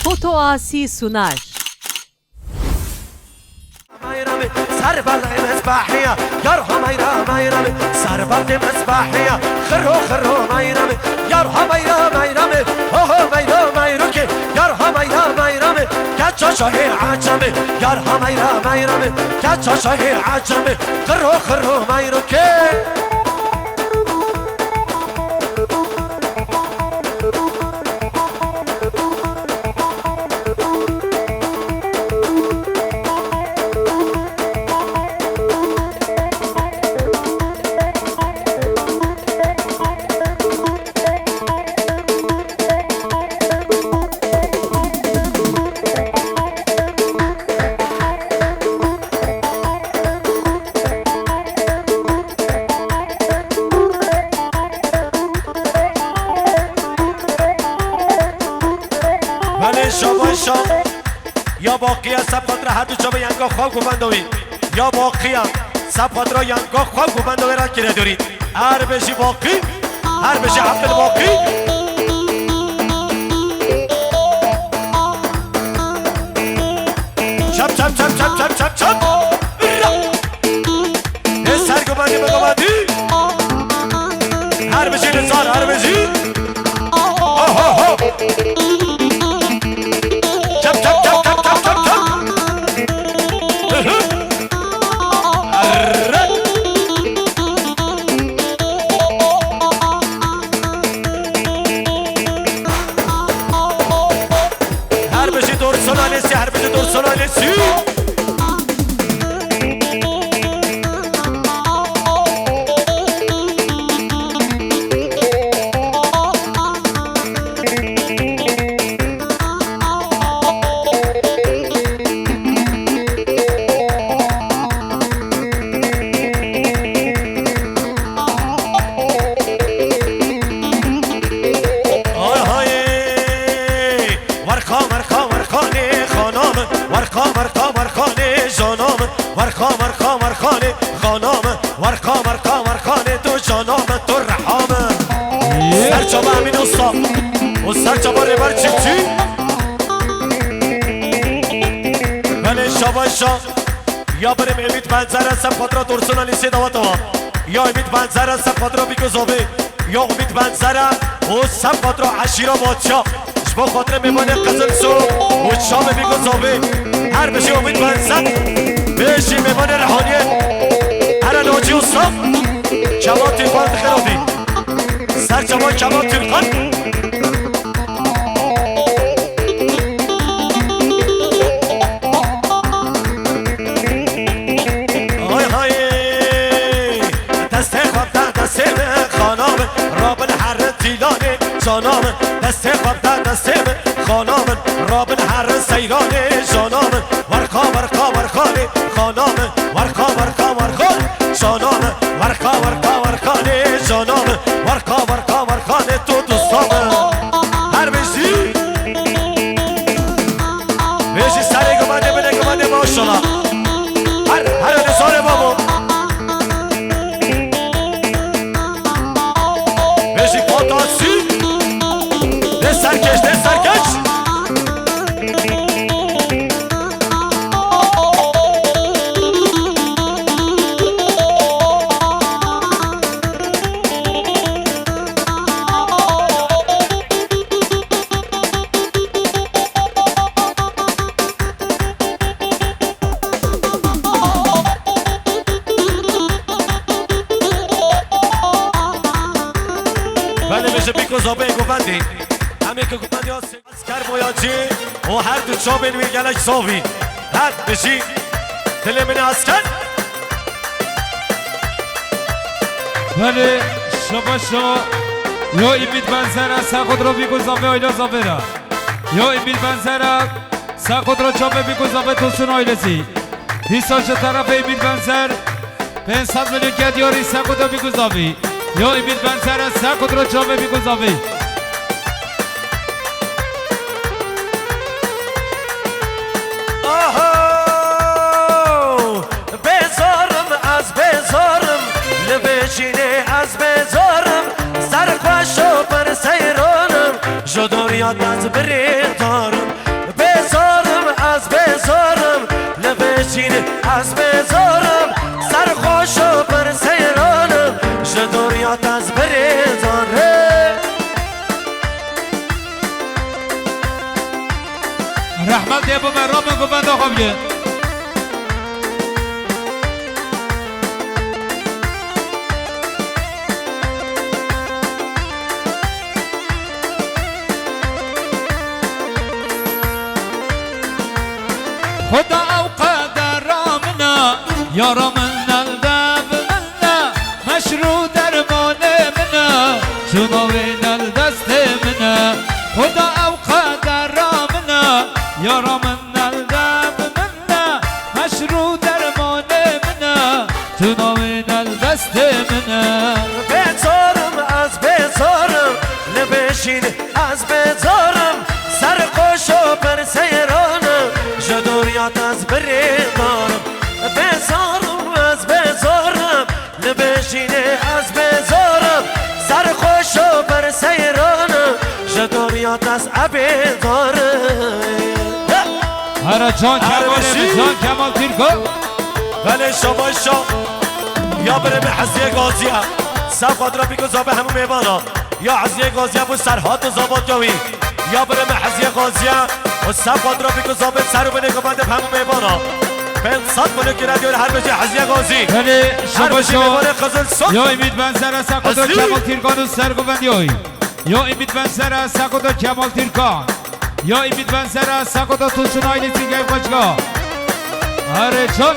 Foto Asi sunar. سربل مصباحية يرحم ميرمي سربل مصباحية خرو ميرمي يرحم ميرمي هو ميروكي يرحم ميرمي كاتشا شهير عجمي يرحم ميرمي كاتشا شهير عجمي خرو ميروكي یا باقی سب خاطر هر دو جا به ینگاه خواه گوبندوی یا باقی سب خاطر ینگاه خواه گوبندوی را گیره دارید هر بشی باقی هر بشی حفل باقی چپ سر گوبندی به گوبندی هر بشی نزار هر بشی هر بشه دور سلالسی یا بریم امید منظر سب خاطر دورسونالیسی دواتوا یا امید منظر سب خاطر بیگذابه یا امید منظر و سب خاطر عشیرا بادشا شبا خاطر میمانه قزل سو و شام بیگذابه هر بشی امید منظر بشی میمانه رحانیه هر ناجی و صاف کمان تیرخان خرافی سر جوان کمان تیرخان جانام دست خود دست خانام رابن هر سیران جانام ورقا خانام ورقا جانام ورقا جانام ورقا تو دوستام هر بشی سر گمانده ماشالله هر نزار بابا بشی پاتاسی سرکش بله بشه بیکوزابه گوبندی همه که گوبندی ها اسکر مویاجی و هر دو چا بینوی گلک صافی هر بشی دل من اسکر بله شما یا امید منظر سر خود را بیگذابه آیلا زابه را یا امید منظر سر خود را چاپه بیگذابه توسون آیلسی دیساش طرف امید منظر 500 میلیون که دیاری سر خود را بیگذابه یا امید منظر سر خود را چاپه بیگذابه جدوریات از بری دارم بزارم از بزارم لبشین از بزارم سرخوش و بر سیرانم جدوریات از بریزاره رحمت دیبو من رام گوبند آقا بگه خدا او قدر رامنا یارا من الدب منا مشروع درمان منا شنوین الدست منا خدا او قدر رامنا یارا من الدب منا مشروع درمان منا شنوین الدست منا بزارم از بزارم لبشین از بزارم سرخوش و بر سیرانم جدوریات از بریدارم بزارم از بزارم لبشین از بزارم سرخوش و بر سیرانم جدوریات از عبیدارم هر جان کمال جان کمال تیرکو ولی شما یا برم حزیه گازیه سب خاطر بیگو زابه همون میبانا یا حزیه گازیه بود سرحات و زابات جوی یا برم حزیه گازیه و سب خاطر بیگو زابه سر و بنگو بنده همون میبانا 500 بلو که ردیور هر بجه حزیه گازی ولی شما یا امید بنزر ساکو کمال تیرکان و سرگو بندیوی یا امید بنزر ساکو کمال تیرکان یا امید بنزر ساکو توسون آیلی سیگه بچگاه هر جان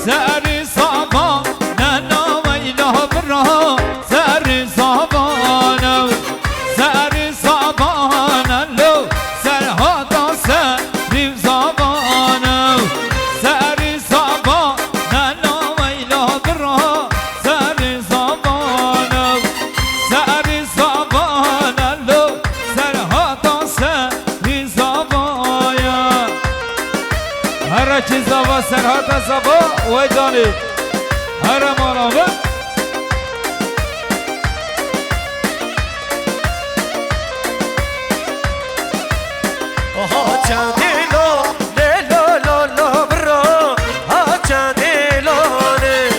سر صابان نانا ویلا برا سر صابان سر صابان لو سر هادا سر صابان سر صابان نانا ویلا برا سر صابان سر صابان لو سر هادا سر صابان هر چیزا و سرحات زبا و جانی هر مالامه ها چندیلو لیلو لولو برو ها چندیلو نه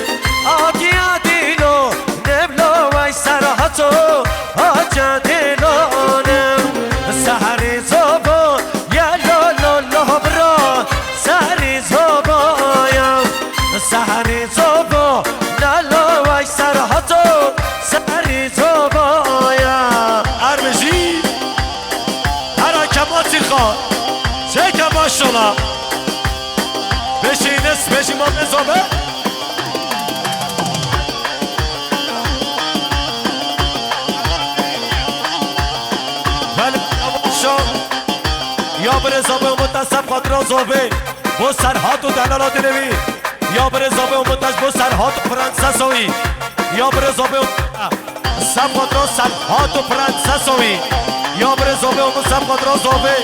آگیا دیلو نبلو وای سرحاتو ها چندیلو نه سحری زبا یا لولو برو سحری زبا یا سحری زبا لالو وای سرحاتو سحری زبا یا ارمجی هر کماتی خواه چه که ماشالله بشین اسم بشین ما نظامه ولی ماشا یا بر زابه و متصب خاطر زابه با سرحات و دلالات نوی یا بر زابه و متصب با سرحات و فرانسسوی یا بر زابه و سب خاطر سرحات و فرانسسوی یا بر زابه و متصب خاطر زابه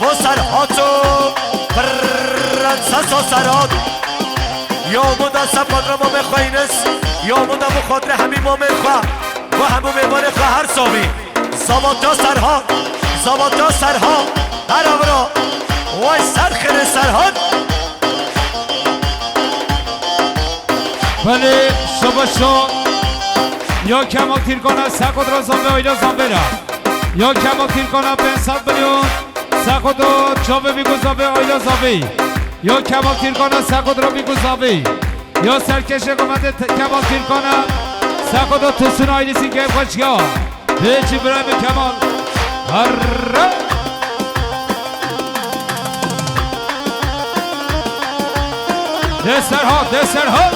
با سرحات و فرانسس و سرحات یا متصب خاطر ما بخواینس یا متصب خاطر همین ما بخواه و همون میبانه خواه هر سامی زاباتا سرحات زاباتا سرحات هر امرا وای سرخیر سرحات ولی شما یا کمال تیرکانه سکود را زنبه ایلا زنبه یا کمال تیرکانه 500 میلیون سکود را چابه بیگو زنبه ایلا زنبه یا کمال تیرکانه سکود را بیگو زنبه یا سرکش گمده کمال تیرکانه سکود را توسون آیلی سینگه خوشگاه بیچی برایم کمال هر دسترها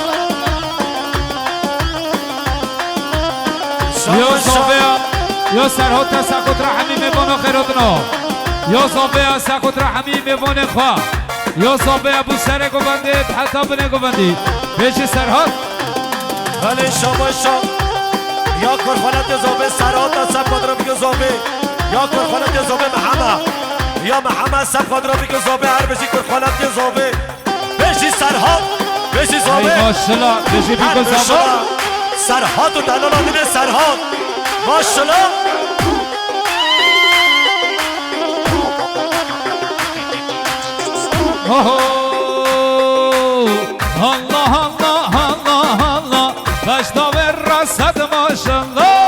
یا صافیا یا سرها تسکت رحمی میبانو خیراتنا یا صافیا سکت رحمی میبانه خواه یا صافیا بو سر گوبندید حتی بنه گوبندید بیچی سرها ولی شما یا کرخانت زابه سرها تسکت رحمی زابه یا کرخانت زابه محمد یا محمد سب خود را بگو زابه هر بشی کن خالت که زابه بشی سرها بشی زابه ای ماشالله بشی بیگو زابه سرهات و دلال آدینه سرهات ماشالله الله الله الله الله داشتا و رسد ماشالله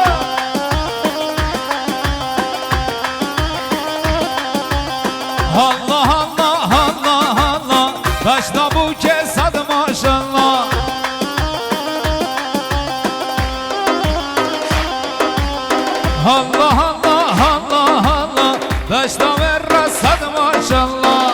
الله الله الله الله داشتا بو که صد ماشالله الله الله الله الله داشتا و رسد ماشالله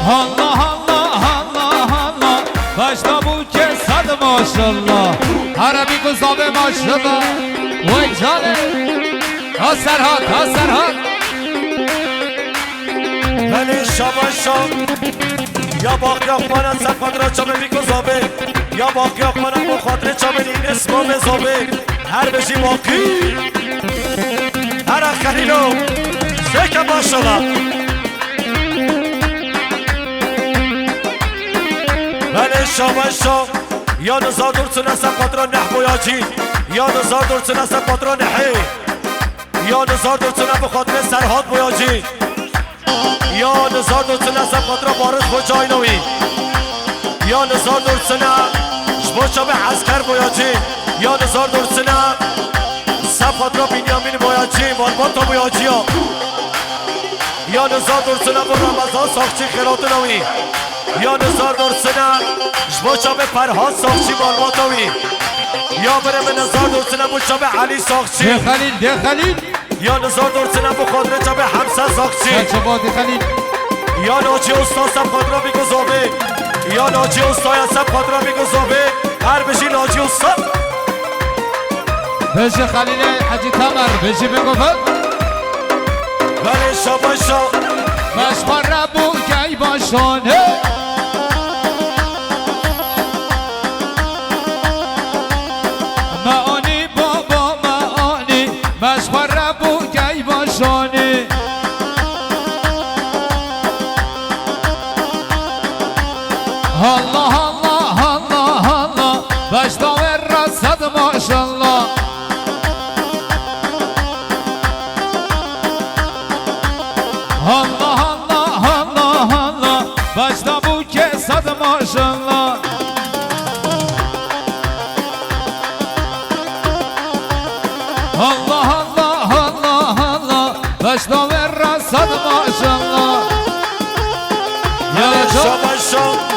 الله الله الله الله داشتا بو که صد ماشالله عربی گذابه ماشالله وای جانه ها سرهات ولی شما یا باقی آخمانم سب خود را چامه بی گذابه یا باقی آخمانم با خاطر چامه این اسمو بزابه هر بشی باقی هر اخرینو سکه ماشالله ولی شما یا نزار درسون سب خود را نحو یا چی یا نزار درسون سب خود را نحی یا نزار درسون به خاطر سرهات بویاجی یا نزار درسون سب خود را بارز بجای نوی یا نزار درسون شما چا به عسکر بویاجی یا نزار درسون سب خود را بینیامین بویاجی والباتا بویاجی ها یا نزار درسون به رمضان ساخچی خیرات نوی یا نزار درسون شما چا به فرهاد ساخچی والباتا وی یا بره به نزار درسون بوچا به علی ساخچی ده خلیل یا نزار درسون بو خاطر چا به حمسه ساخچی چه با ده خلیل یا ناچی استاد سب خود را بگو زابه یا ناچی استاد سب خود را بگو زابه هر بشی ناچی استاد بشی خلیل حجی تمر بشی بگو فد ولی شباشا مشمار ربو گی باشانه معانی بابا معانی مشمار ربو گی باشانه الله الله الله الله داشتا و رسد ماشالله الله الله الله الله داشتا بو که صد ماشالله الله الله الله الله داشتا و رسد ماشالله یا شباشا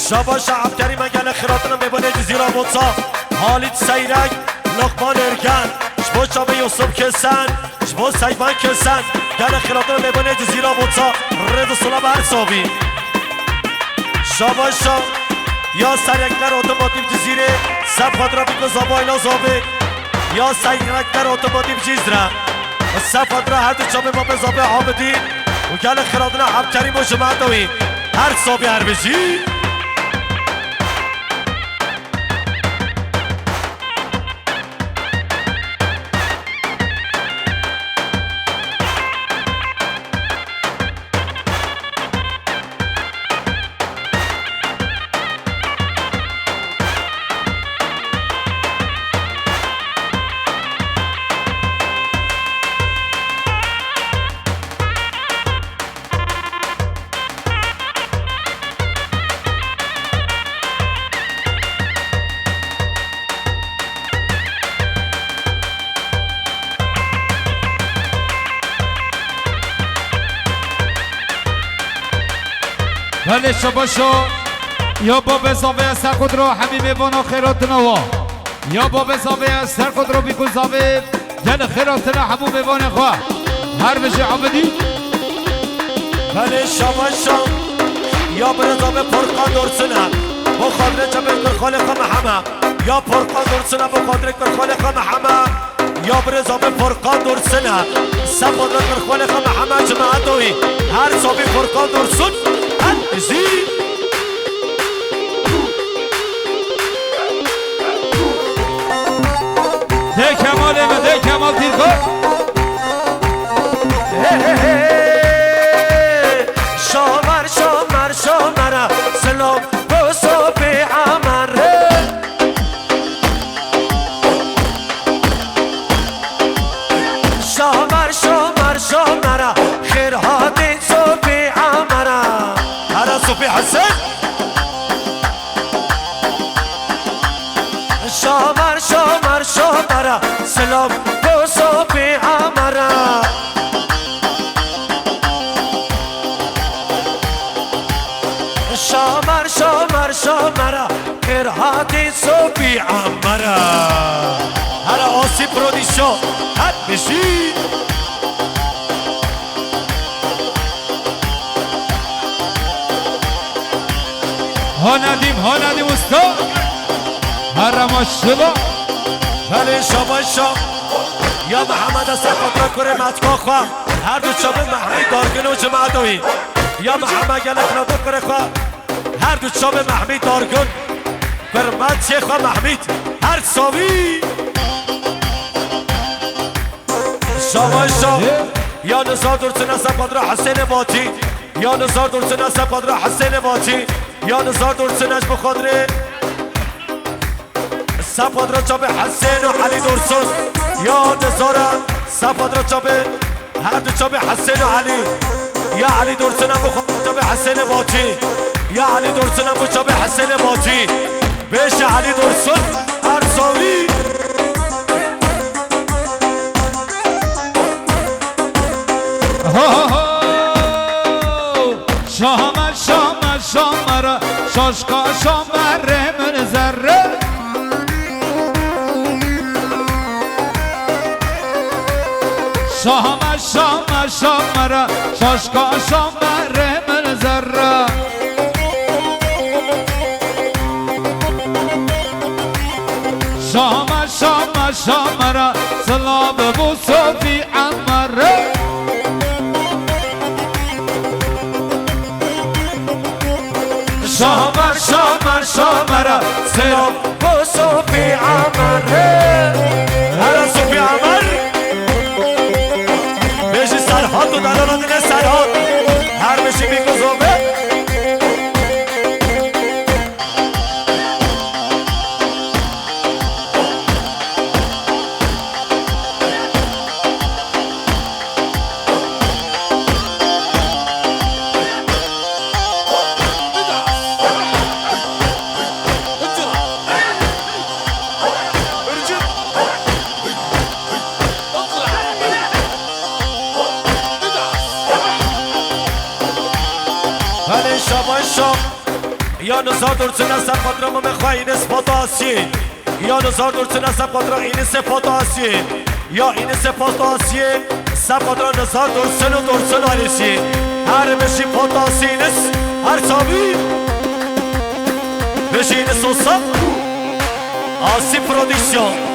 شباشا عبدالری من گل خیراتنا میبانه جزیرا بوتسا حالیت سیرک لقمان ارگن شباشا به یوسف کسن شبا سیبان کسن گل خیراتنا میبانه جزیرا بوتسا رد و سلام هر صابی شباشا یا سریکتر اتوماتیو جزیره سب خود را بگو زابا اینا زابه یا سریکتر اتوماتیو جزیره سب خود را هر دو چابه ما به زابه حامدین و گل خیراتنا عبدالری با جماعت دوی هر صابی هر بشی ولی شباشو یا با بزاوه از سر خود رو همین میبانا خیرات نوا یا با بزاوه از سر خود رو بیکن زاوه گل خیرات نه همون میبانه خواه هر بشه عبدی ولی شباشو یا برزاوه پرقان درسنه با خاطر چه بکر خالق همه یا پرقان درسنه با خاطر کر خالق همه یا برزاوه پرقان درسنه سب خاطر کر خالق همه جماعتوی هر صابی پرقان درسن زی ده کمال ما ده کمال تیرکار شامر شامر شامر سلام به صبح عمر شامر شامر شامر خیرهات صبح عمر هر صبح حسن شامر شامر شامر سلام به صبح عمر شامر شامر شامر کرهاتی صبحی عمره هر آسی پرودیشو حد بشی ها ندیم استاد هر ماشالله بله شاباشا یا محمد صفات را کره متکا خواه هر دو چابه محمید دارگن و جماعتوی یا محمد گلک را بکره خواه هر دو چابه محمید دارگن برمت چه خواه محمید هر ساوی شاباشا یا نزار درسن صفات را حسین باتی یا نزار درسن صفات را حسین باتی یا نزار درسنش بخادره صفات را چابه حسین و علی درسن یا نزاره صفات را چابه هر دو چابه حسین و علی یا علی درسن هم بخواد چابه حسین باتی یا علی درسن هم چابه حسین باتی بهش علی درسن ارزاوی شامر شامر شامر شاشقا شامر من ذره شامر شامر شامر شاشقا شامر من ذره شامر شامر شامر سلام بو صوفی عمره شامر شامر شامر سلام بو صوفی عمره هر صوفی عمر بشی سرحاد و دلالات نه سرحاد هر بشی میگذابه بله شاباشا یا نزار درسن از صفات را مخواه این صفات آسی یا نزار درسن از صفات را این صفات آسی یا این صفات آسی صفات را نزار درسن و درسن آلیسی هر بشی فات آسی اینس هر ساوی بشی این سوسا آسی پرودیکسیون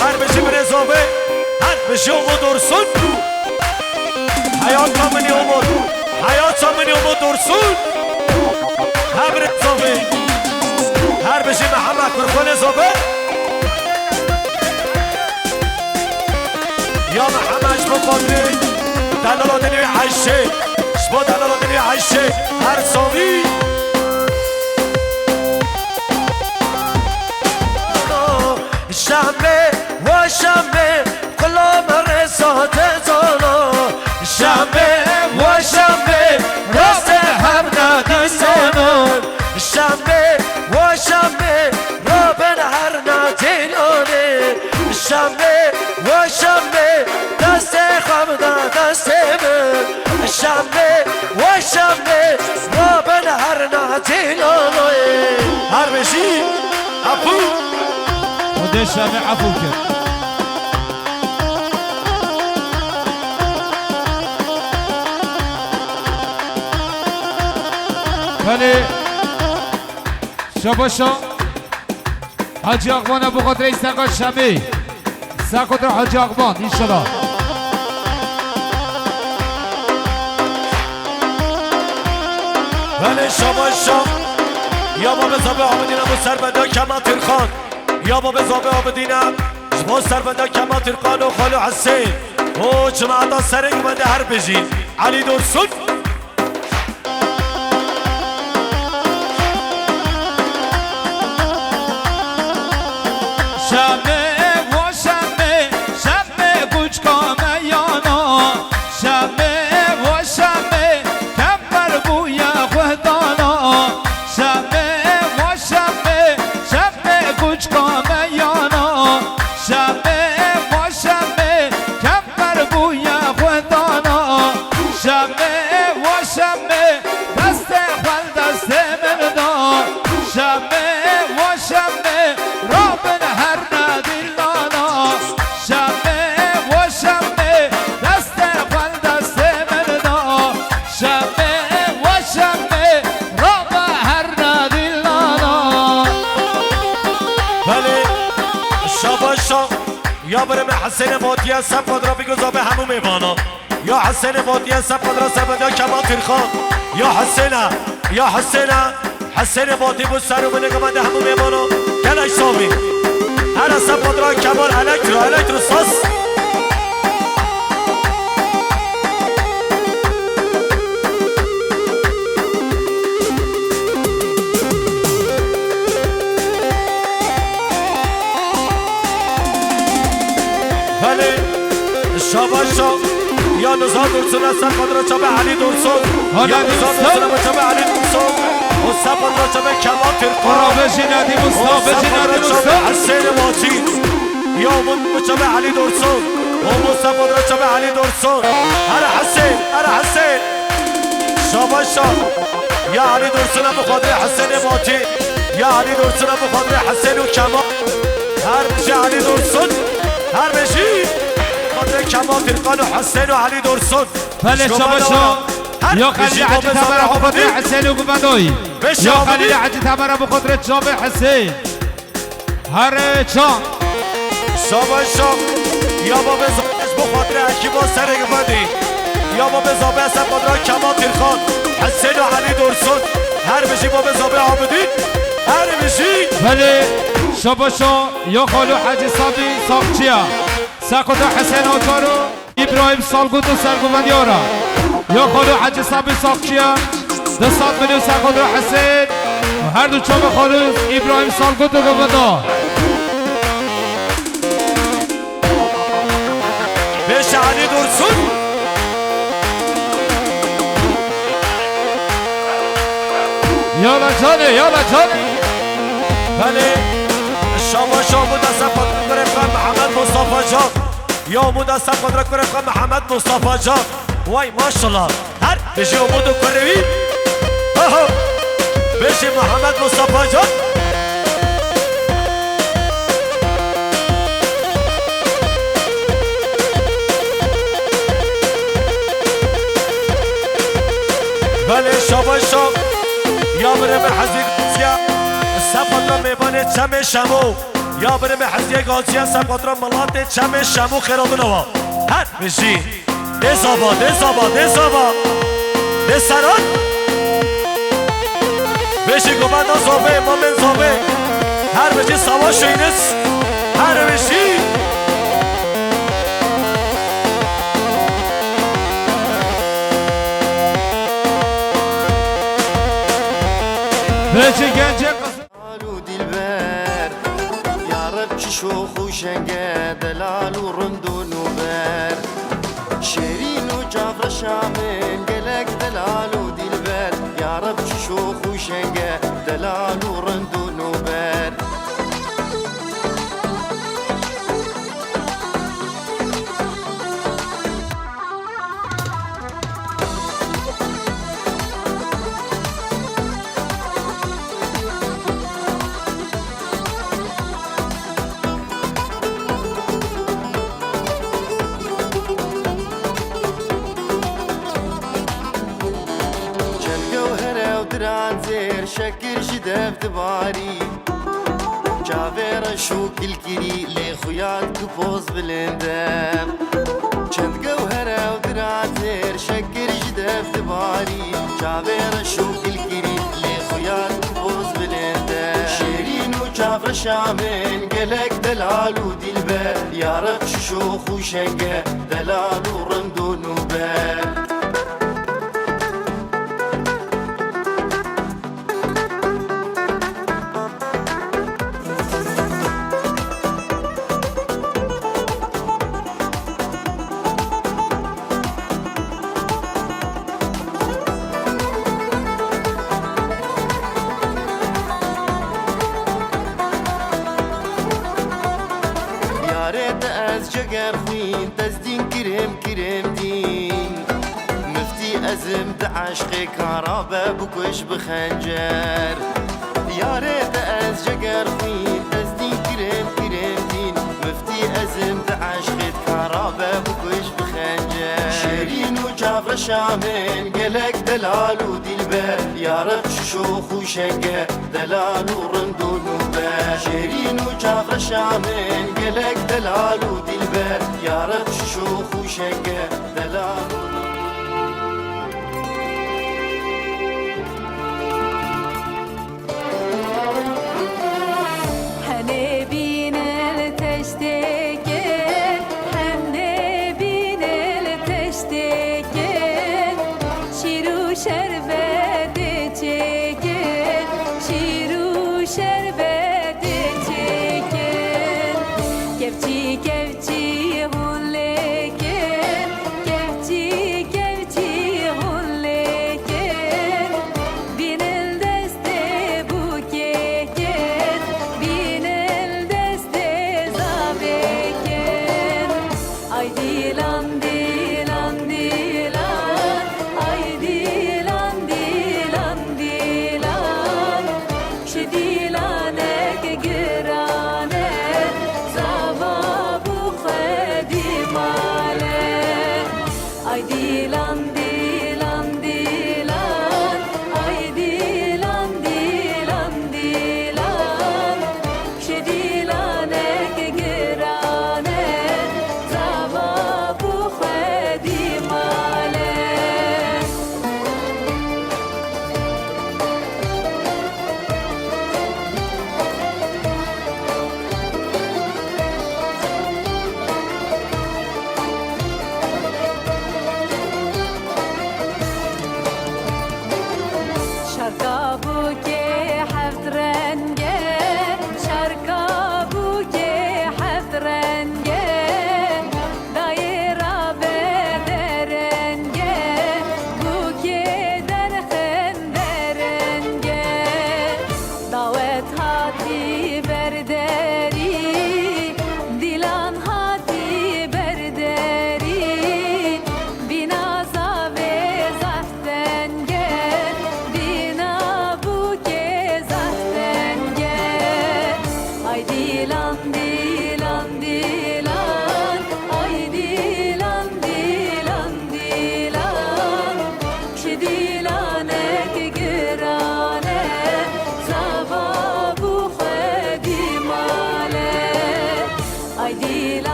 هر بشی برزابه هر بشی امو درسون حیات منی امو حیات منی امو درسون هر برزابه هر بشی محمد کرخون زابه یا محمد شما قادری دلالات نوی عیشه شما دلالات نوی عیشه هر ساوی شمه و شمه کلام رسات زانا شمه و شمه راست هم ندیسانو شمه و شمه رابن هر ندینانه شمه و شمه دست خم دست من شمه و شمه رابن هر ندینانه هر بشی اپو شامي عفو كر بله شباشا حاجی اقبان ابو قدر ایستقال شمی سقدر حاجی اقبان اینشالله بله شباشا یا باب زابه آبدینم و سربنده کما ترخان یا باب زابه آبدینم و سربنده کما ترخان و خالو حسین و جماعتا سرنگ بنده هر بجین علی دورسون یا برم حسین بادیه سب خود را بگذار به همون میوانا یا حسین بادیه سب خود را سبنده کما ترخان یا حسین بادی بود سر رو بنگه بنده همون میوانا کلش سامی هر سب خود را کمال الکترو ساس شاباشا یا نزار دورسون هستن خود را چابه علی دورسون یا نزار دورسون را چابه علی دورسون مصطفی را چابه کما ترخان قرابه جنادی مصطفی حسین واجی یا من چابه علی دورسون و مصطفی را چابه علی دورسون هر حسین شاباشا یا علی دورسون بخاطر حسین واجی یا علی دورسون بخاطر حسین و کما هر بشی علی دورسون هر بشی کما ترقان و حسین و علی دورسون بله شباشا یا خلیل عجی تبره بخاطر حسین و گمدایی یا خلیل عجی تبره بخاطر جامع حسین هر چان شباشا یا با بزابش بخاطر حکیما سرگ بدی یا با بزابه اصلا بخاطر کما ترقان حسین و علی دورسون هر بشی با بزابه آبدی هر بشی بله شباشا یا خالو حجی صابی ساقچیا ساقط حسین آتارو ابراهیم سالگوت و سرگوندیارا یا خالو حج صابی ساقچیا 200 میلیون ساقط حسین و هر دو چوب خالو ابراهیم سالگوت و گوندار بش علی دورسون یالا جانه بله شما مدسم قدر کنم محمد مصطفی جان یا مدسم قدر کنم محمد مصطفی جان وای ماشالله هر بشی امودو کنوی بشی محمد مصطفی جان بله شما یا برم حزیق سفت را میبانه چم شمو یا برم حزیق گازی سفت را ملات چم شمو خیرابنوا هر بشی دزابا دسران بشی گمانده زابه مامن زابه هر بشی سوا شوینس هر بشی بشی گنجه شوخ و شنگه دلال و رند و نوبر شیرین و جعفر شامن گلک دلال و دلبر یا رب شوخ و شنگه دلال و رند و نوبر شكر جدف دباري جافير شو كل كري لي خيات كبوز بلندم چند جوهرة ودراتر شكر جدف دباري جافير شو كل كري لي خيات كبوز بلندم شيرين وجافر شامن قلق دلال ودلبر يا رب شوخ وشنقة دلال ورندون وبر ياريت از جگر خوين تزدين كرم دين مفتي ازم دعشق كهربا بكوش بخنجر ياريت از جگر خوين تزدين كرم دين مفتي ازم دعشق كهربا بكوش بخنجر شيرين وجافر شامن قلق دلال ودلبر يا رب شوخ وشنقة دلال ورندون وبر شيرين وجافر شامن قلق دلال ودلبر يا رب شوخ وشنقة دلال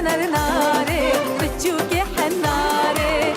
نرناري بتشوكي حناري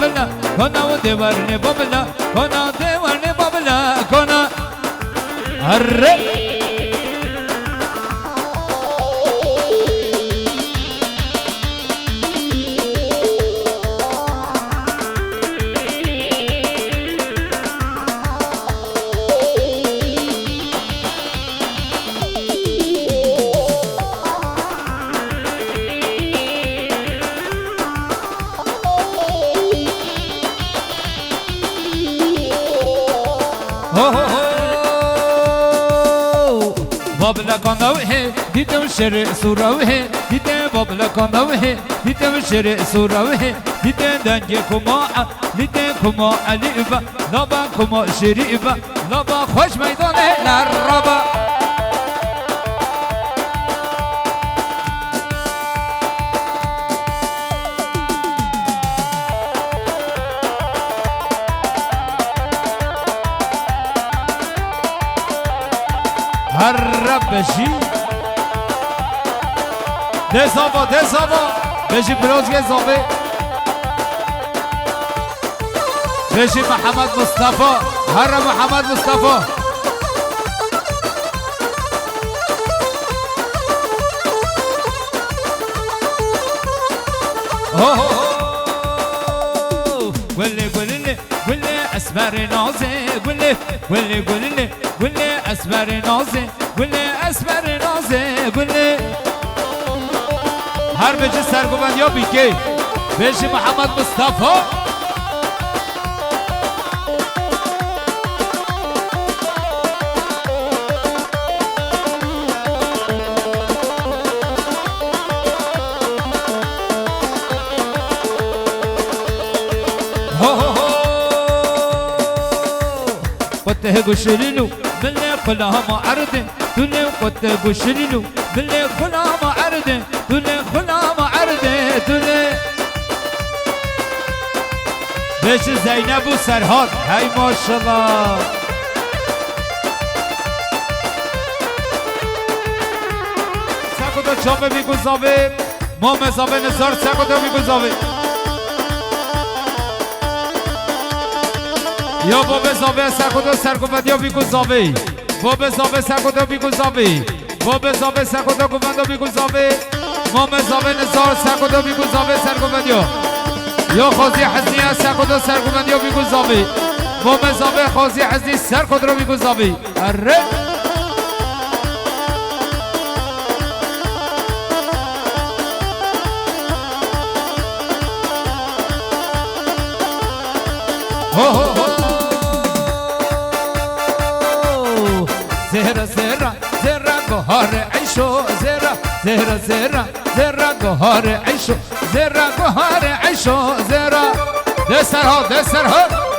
بابلا كنا ودورني بابلا كنا دورني بابلا كنا هرّ بابلا كنوه ديتم شر سوروه ديتم بابلا كنوه ديتم شر سوروه ديتم دنج كما ديتم كما عليبا لبا كما شريبا لبا خوش ميدان لربا هرب بشی دزاوا بشی بروزگه زاوه بشی محمد مصطفى هر محمد مصطفى قولي اسمر نازه قولي اسمر نازه قولي اسمر نازه قولي هر بجي سرگوبند یا بیکی بشی محمد مصطفى قطه گوشلینو بله خلاها ما عرده دونه قطه گوشلینو بله خلاها ما عرده دونه خلاها ما عرده دونه بش زینب و سرحان هی ماشالله سکو دا چامه بیگوزاوه ما مزاوه نزار سکو دا بیگوزاوه یا بابا زاوه سرکودا سرکوبندیا بیگوزاوه بابا زاوه سرکودا بیگوزاوه بابا زاوه سرکودا گووندا بیگوزاوه مام زاوه نزار سرکودا بیگوزاوه سرکوبندیا یا خازی حسنیه سرکودا سرکوبندیا بیگوزاوه مومن زاوی خوزی حزی سر خود رو بگو زاوی اره زهرة زهرة زهرة قهار عيشو زهرة زهرة زهرة زهرة قهار عيشو زهرة قهار عيشو زهرة دسرها دسرها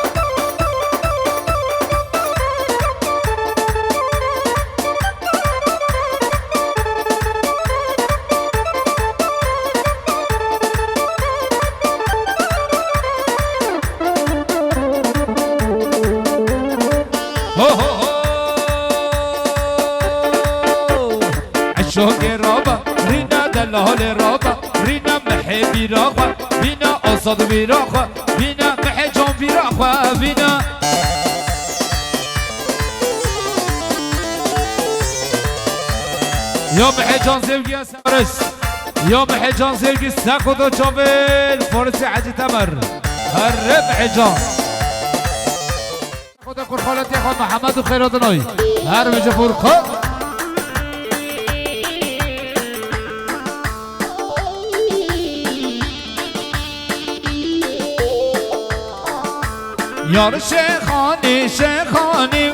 شوق رابا رینا دلال رابا رینا محبی راخوا بینا آزاد بیراخوا بینا محجان بیراخوا بینا یا محجان زوگی سرس یا محجان زوگی ساکو دو چاول فارسی حجی تمر هر محجان خدا کرخالتی خواه محمد و خیرات نای هر مجه فرخان یار شیخانی شیخانی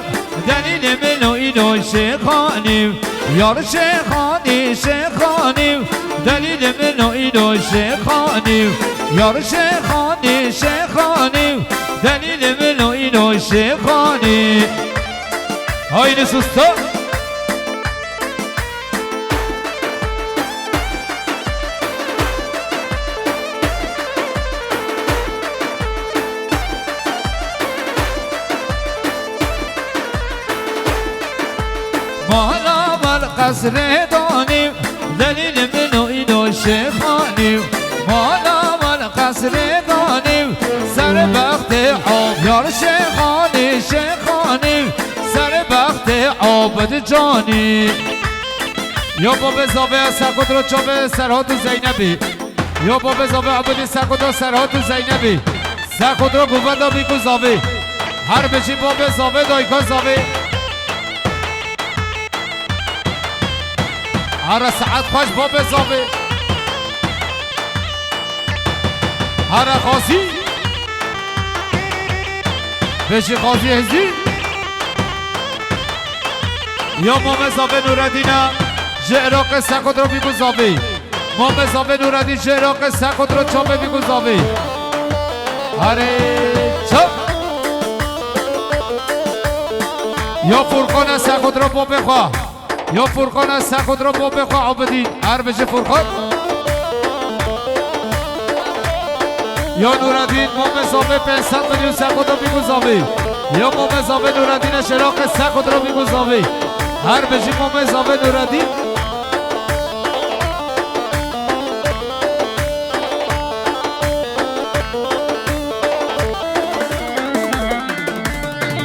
دلیل منو اینو شیخانی یار شیخانی شیخانی دلیل منو اینو شیخانی یار شیخانی شیخانی دلیل منو اینو شیخانی هاین سوستا مالا والقصر دانیم دلیل منو اینو شیخانیم مالا والقصر دانیم سر بخت آب یار شیخانی شیخانیم سر بخت عابد جانی یا باب زاوه سرکت رو چوبه سرهات زینبی یا باب زاوه عبدی سرکت رو سرهات زینبی سرکت رو گوبدا بیکو زاوه هر بچی باب زاوه دایکا زاوه هر ساعت خوش باب زاوه هر خاصی بشی خاصی هزی یا مام زاوه نوردینا جعراق سکت رو بیگو زاوه مام زاوه نوردی جعراق سکت رو چامه بیگو زاوه هره چپ یا فرقان سکت رو باب خواه یا فرقان سکت رو باب خواه عبدی هر بشه فرقان یا نوردین مام زاوه 500 میلیون سکت رو بیگو زاوه یا مام زاوه نوردین شراق سکت رو بیگو زاوه هر بشی مام زاوه نوردین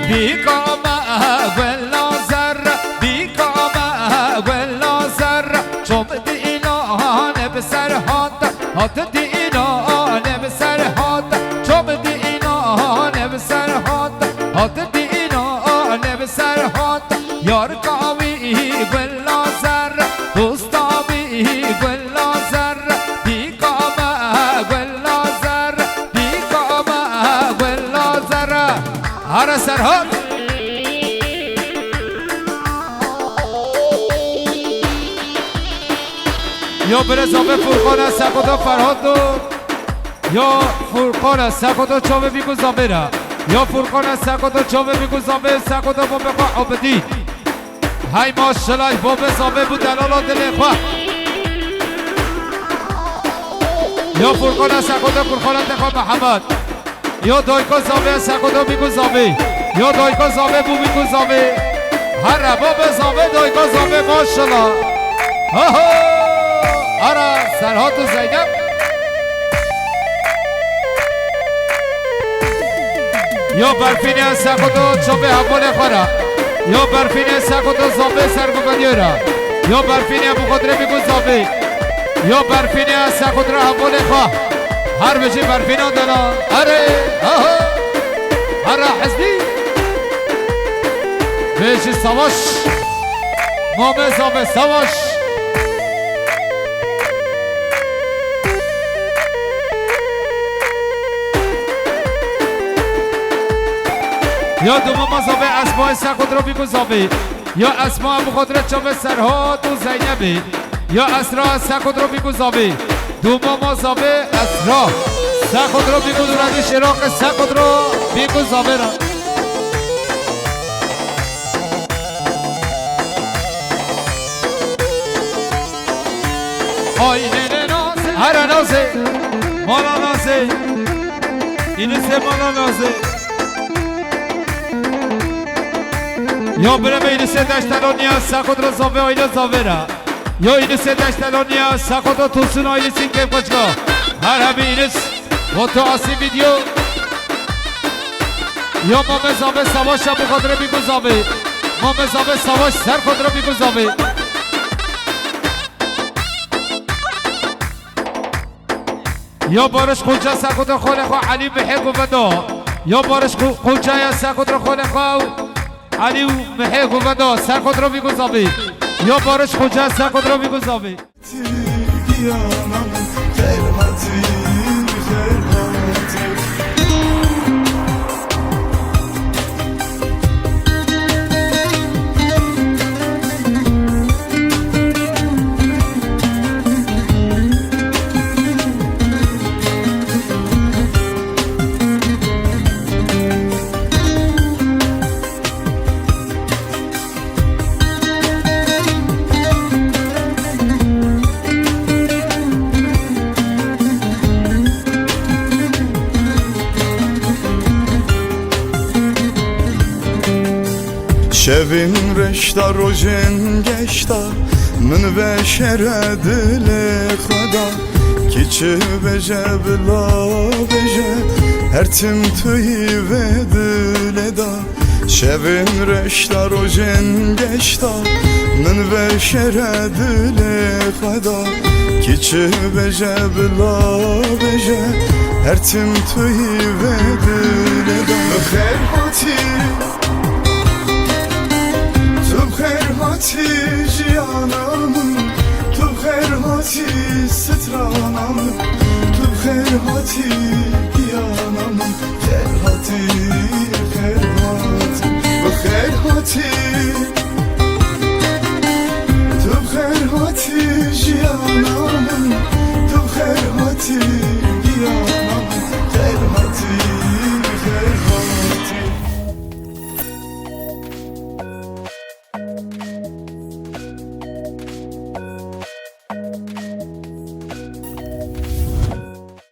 بیکامه ولا ذره بیکامه ولا ذره چوب دینانه به سر هات دینانه به سر هات چوب دینانه به سر هات دینانه به سر هات یار قاوی ولا ذره دوستاوی ولا ذره بیکامه ولا ذره بیکامه ولا ذره هر سرهات یا بره زاوه فرقان سکوتا فرهاد یا فرقان سکوتا چاوه بیگو زاوه را یا فرقان سکوتا چاوه بیگو زاوه سکوتا با بقا عبدی های ماشالله با به زاوه بود دلالا دل خواه یا فرقان سکوتا فرقانت خواه محمد یا دایکا زاوه سکوتا بیگو زاوه یا دایکا زاوه بو بیگو زاوه هر رباب زاوه دایکا زاوه ماشالله آره سرهات و زینب یا برفین سکوتا چوبه حوال خورا یا برفین سکوتا زاوه سرگوگدیورا یا برفین ابو خدره بیگو زاوه یا برفین سکوتا حوال خواه هر بچه برفینا دلا اره هر حزبی باشی سواش مامه زابه سواش یا دو ماما زابه اسماء سخود رو بیگو زابه یا اسماء ابو خضرت چابه سرها تو زینبه یا اسرا سخود رو بیگو زابه دو ماما زابه اسرا سخود رو بیگو دورانی شراق سخود رو بیگو زابه را آینه نازه هر نازه مالا نازه اینه سه مالا نازه یا برم اینه سه دشتلونیا سخود رو زاوه آینه زاوه را یا اینه سه دشتلونیا سخود رو توسون آینه سینکه کچکا هر همه اینه و تو آسی ویدیو یا مامه زاوه سواش ابو خاطره بیگو زاوه مامه زاوه سواش سر خود رو بیگو زاوه یا بارش خوجه سخود خاله خواه علی محق و ودا یا بارش خوجه سخود خاله خواه علی محق و ودا سر خود رو بیگذابی یا بارش خوجه سخود رو بیگذابی شبین رشتا روژن گشتا من به شر دل خدا کی چه بجه بلا بجه هر تیم توی و دل دا شبین رشتا روژن گشتا من به شر دل خدا کی چه بجه بلا بجه هر تیم توی و دل دا خیر هاتی هاتی جیانم تو بخیر هاتی سترانم تو بخیر هاتی بیانم خیر هاتی بخیر هاتی